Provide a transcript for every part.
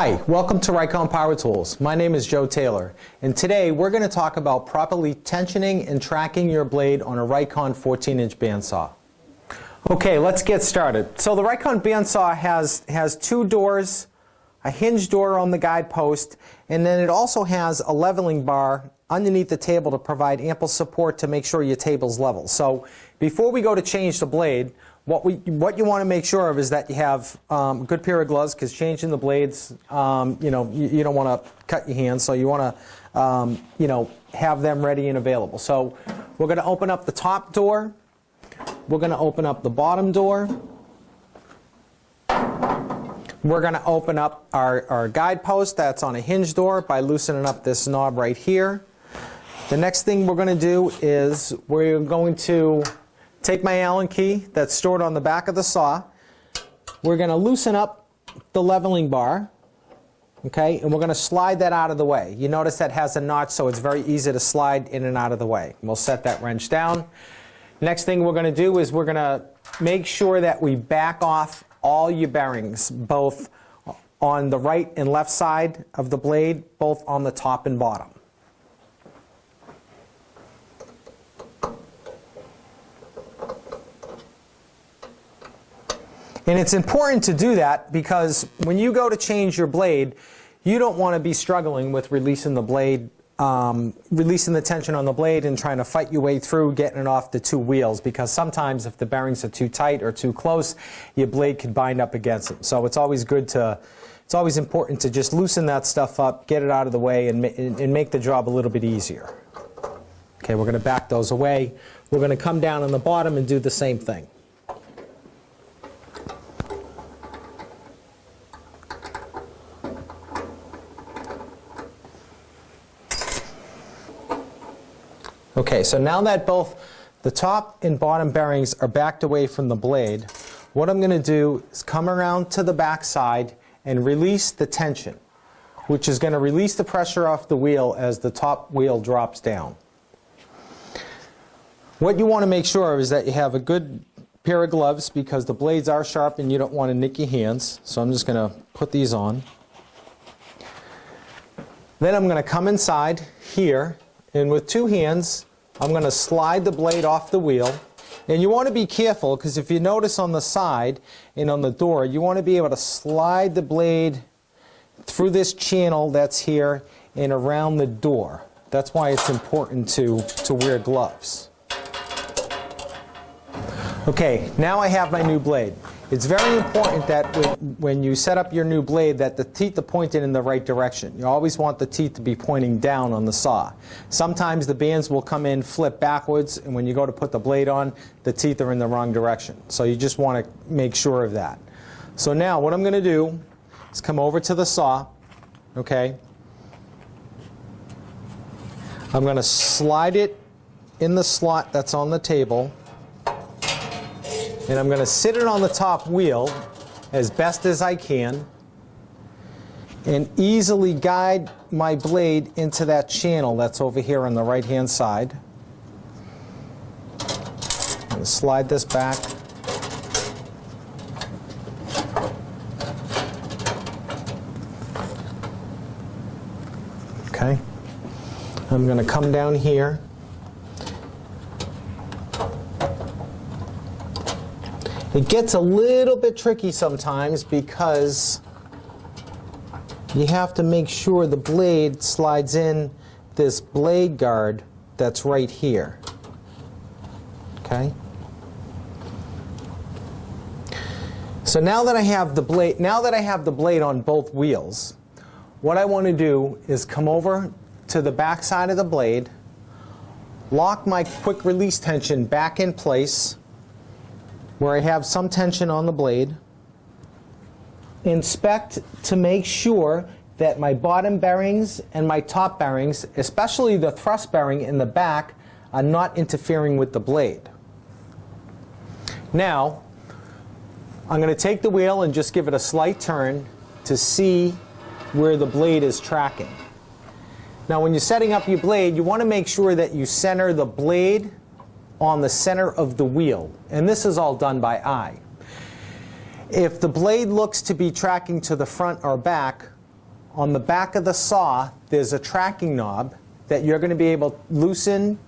Hi, welcome to RIKON Power Tools. My name is Joe Taylor, and today we're going to talk about properly tensioning and tracking your blade on a RIKON 14-inch bandsaw. Okay, let's get started. So the RIKON bandsaw has two doors, a hinge door on the guide post, and then it also has a leveling bar underneath the table to provide ample support to make sure your table's level. So before we go to change the blade, what you want to make sure of is that you have a good pair of gloves, because changing the blades, you don't want to cut your hands, so you want to have them ready and available. So we're going to open up the top door. We're going to open up the bottom door. We're going to open up our guide post that's on a hinge door by loosening up this knob right here. The next thing we're going to do is we're going to take my Allen key that's stored on the back of the saw. We're going to loosen up the leveling bar, okay, and we're going to slide that out of the way. You notice that has a notch, so it's very easy to slide in and out of the way. We'll set that wrench down. Next thing we're going to do is we're going to make sure that we back off all your bearings, both on the right and left side of the blade, both on the top and bottom. And it's important to do that because when you go to change your blade, you don't want to be struggling with releasing the blade, releasing the tension on the blade and trying to fight your way through getting it off the two wheels, because sometimes if the bearings are too tight or too close, your blade could bind up against them. So it's always important to just loosen that stuff up, get it out of the way, and make the job a little bit easier. Okay, we're going to back those away. We're going to come down on the bottom and do the same thing. Okay, so now that both the top and bottom bearings are backed away from the blade, what I'm going to do is come around to the back side and release the tension, which is going to release the pressure off the wheel as the top wheel drops down. What you want to make sure of is that you have a good pair of gloves, because the blades are sharp and you don't want to nick your hands. So I'm just going to put these on. Then I'm going to come inside here, and with two hands I'm going to slide the blade off the wheel. And you want to be careful, because if you notice on the side and on the door, you want to be able to slide the blade through this channel that's here and around the door. That's why it's important to wear gloves. Okay, now I have my new blade. It's very important that when you set up your new blade that the teeth are pointed in the right direction. You always want the teeth to be pointing down on the saw. Sometimes the bands will come in, flip backwards, and when you go to put the blade on, the teeth are in the wrong direction. So you just want to make sure of that. So now what I'm going to do is come over to the saw, okay? I'm going to slide it in the slot that's on the table. And I'm going to sit it on the top wheel as best as I can and easily guide my blade into that channel that's over here on the right hand side. I'm going to slide this back. Okay. I'm going to come down here. It gets a little bit tricky sometimes because you have to make sure the blade slides in this blade guard that's right here. Okay? So now that I have the blade on both wheels, what I want to do is come over to the back side of the blade, lock my quick release tension back in place where I have some tension on the blade, inspect to make sure that my bottom bearings and my top bearings, especially the thrust bearing in the back, are not interfering with the blade. Now, I'm going to take the wheel and just give it a slight turn to see where the blade is tracking. Now, when you're setting up your blade, you want to make sure that you center the blade on the center of the wheel, and this is all done by eye. If the blade looks to be tracking to the front or back, on the back of the saw, there's a tracking knob that you're going to be able to loosen,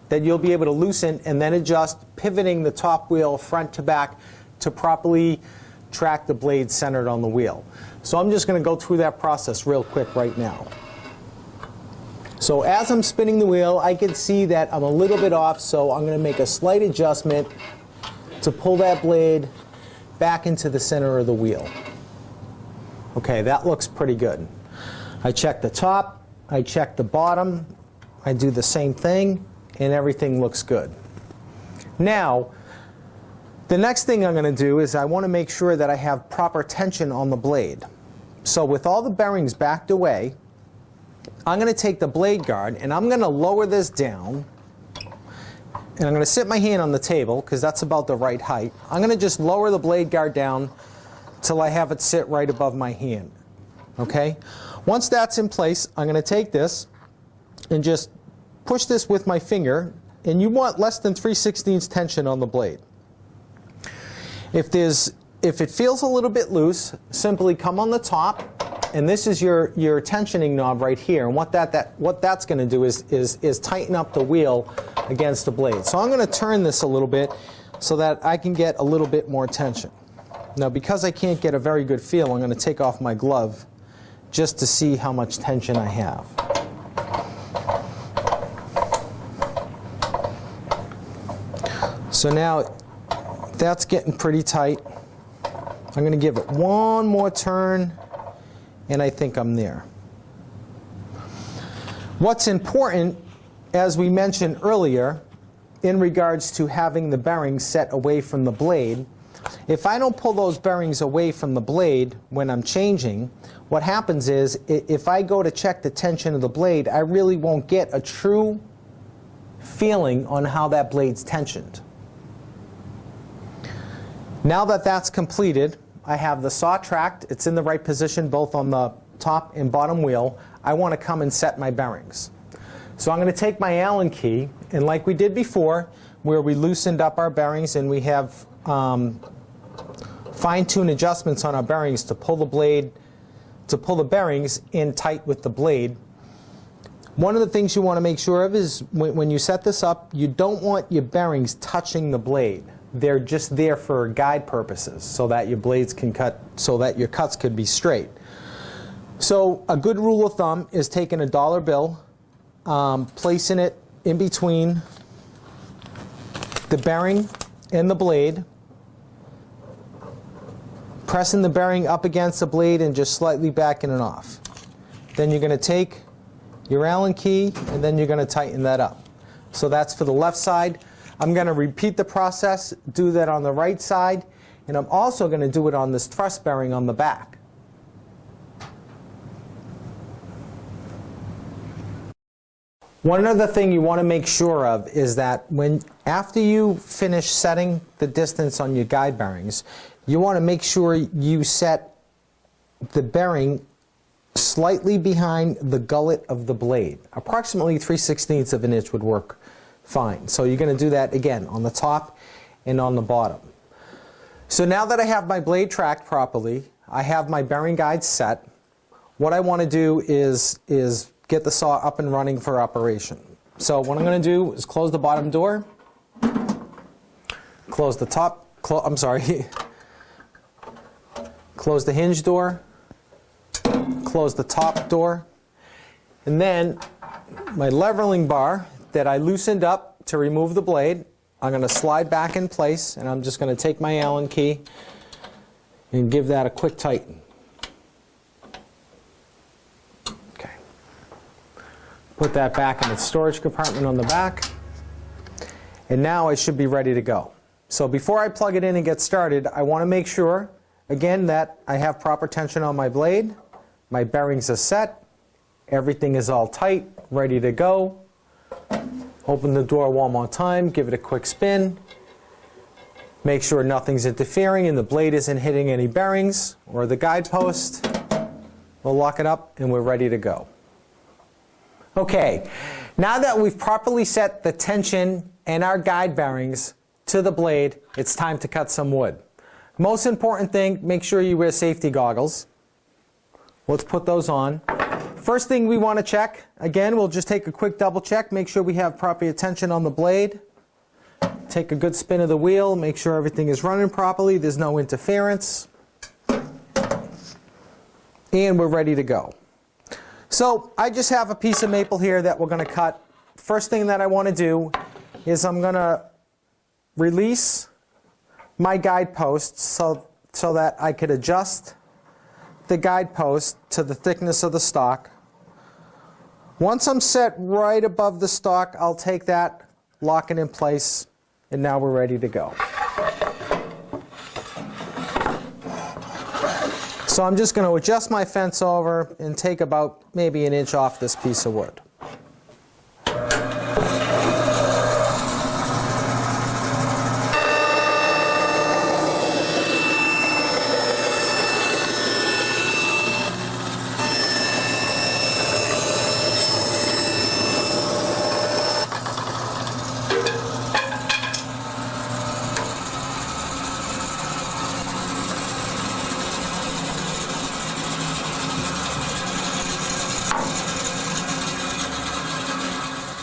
that you'll be able to loosen and then adjust, pivoting the top wheel front to back to properly track the blade centered on the wheel. So I'm just going to go through that process real quick right now. So as I'm spinning the wheel, I can see that I'm a little bit off, so I'm going to make a slight adjustment to pull that blade back into the center of the wheel. Okay, that looks pretty good. I check the top, I check the bottom, I do the same thing, and everything looks good. Now, the next thing I'm going to do is I want to make sure that I have proper tension on the blade. So with all the bearings backed away, I'm going to take the blade guard and I'm going to lower this down, and I'm going to sit my hand on the table because that's about the right height. I'm going to just lower the blade guard down till I have it sit right above my hand. Okay? Once that's in place, I'm going to take this and just push this with my finger, and you want less than 3/16 tension on the blade. If it feels a little bit loose, simply come on the top, and this is your tensioning knob right here. And what that's going to do is tighten up the wheel against the blade. So I'm going to turn this a little bit so that I can get a little bit more tension. Now, because I can't get a very good feel, I'm going to take off my glove just to see how much tension I have. So now that's getting pretty tight. I'm going to give it one more turn, and I think I'm there. What's important, as we mentioned earlier, in regards to having the bearings set away from the blade, if I don't pull those bearings away from the blade when I'm changing, what happens is if I go to check the tension of the blade, I really won't get a true feeling on how that blade's tensioned. Now that that's completed, I have the saw tracked. It's in the right position both on the top and bottom wheel. I want to come and set my bearings. So I'm going to take my Allen key, and like we did before, where we loosened up our bearings and we have fine-tune adjustments on our bearings to pull the bearings in tight with the blade. One of the things you want to make sure of is when you set this up, you don't want your bearings touching the blade. They're just there for guide purposes so that your blades can cut, so that your cuts could be straight. So a good rule of thumb is taking a dollar bill, placing it in between the bearing and the blade, pressing the bearing up against the blade and just slightly backing it off. Then you're going to take your Allen key and then you're going to tighten that up. So that's for the left side. I'm going to repeat the process, do that on the right side, and I'm also going to do it on this thrust bearing on the back. One other thing you want to make sure of is that after you finish setting the distance on your guide bearings, you want to make sure you set the bearing slightly behind the gullet of the blade. Approximately 3/16 of an inch would work fine. So you're going to do that again on the top and on the bottom. So now that I have my blade tracked properly, I have my bearing guide set. What I want to do is get the saw up and running for operation. So what I'm going to do is close the bottom door, close the top, close the hinge door, close the top door, and then my leveling bar that I loosened up to remove the blade, I'm going to slide back in place, and I'm just going to take my Allen key and give that a quick tighten. Okay. Put that back in its storage compartment on the back, and now I should be ready to go. So before I plug it in and get started, I want to make sure, again, that I have proper tension on my blade, my bearings are set, everything is all tight, ready to go. Open the door one more time, give it a quick spin. Make sure nothing's interfering and the blade isn't hitting any bearings or the guide post. We'll lock it up and we're ready to go. Okay, now that we've properly set the tension and our guide bearings to the blade, it's time to cut some wood. Most important thing, make sure you wear safety goggles. Let's put those on. First thing we want to check, again, we'll just take a quick double check, make sure we have proper tension on the blade. Take a good spin of the wheel, make sure everything is running properly, there's no interference. And we're ready to go. So I just have a piece of maple here that we're going to cut. First thing that I want to do is I'm going to release my guideposts so that I could adjust the guidepost to the thickness of the stock. Once I'm set right above the stock, I'll take that, lock it in place, and now we're ready to go. So I'm just going to adjust my fence over and take about maybe an inch off this piece of wood.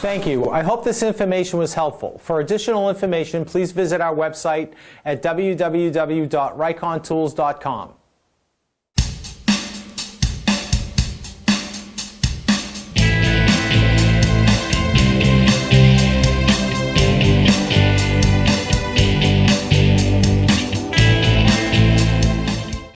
Thank you. I hope this information was helpful. For additional information, please visit our website at www.rikontools.com.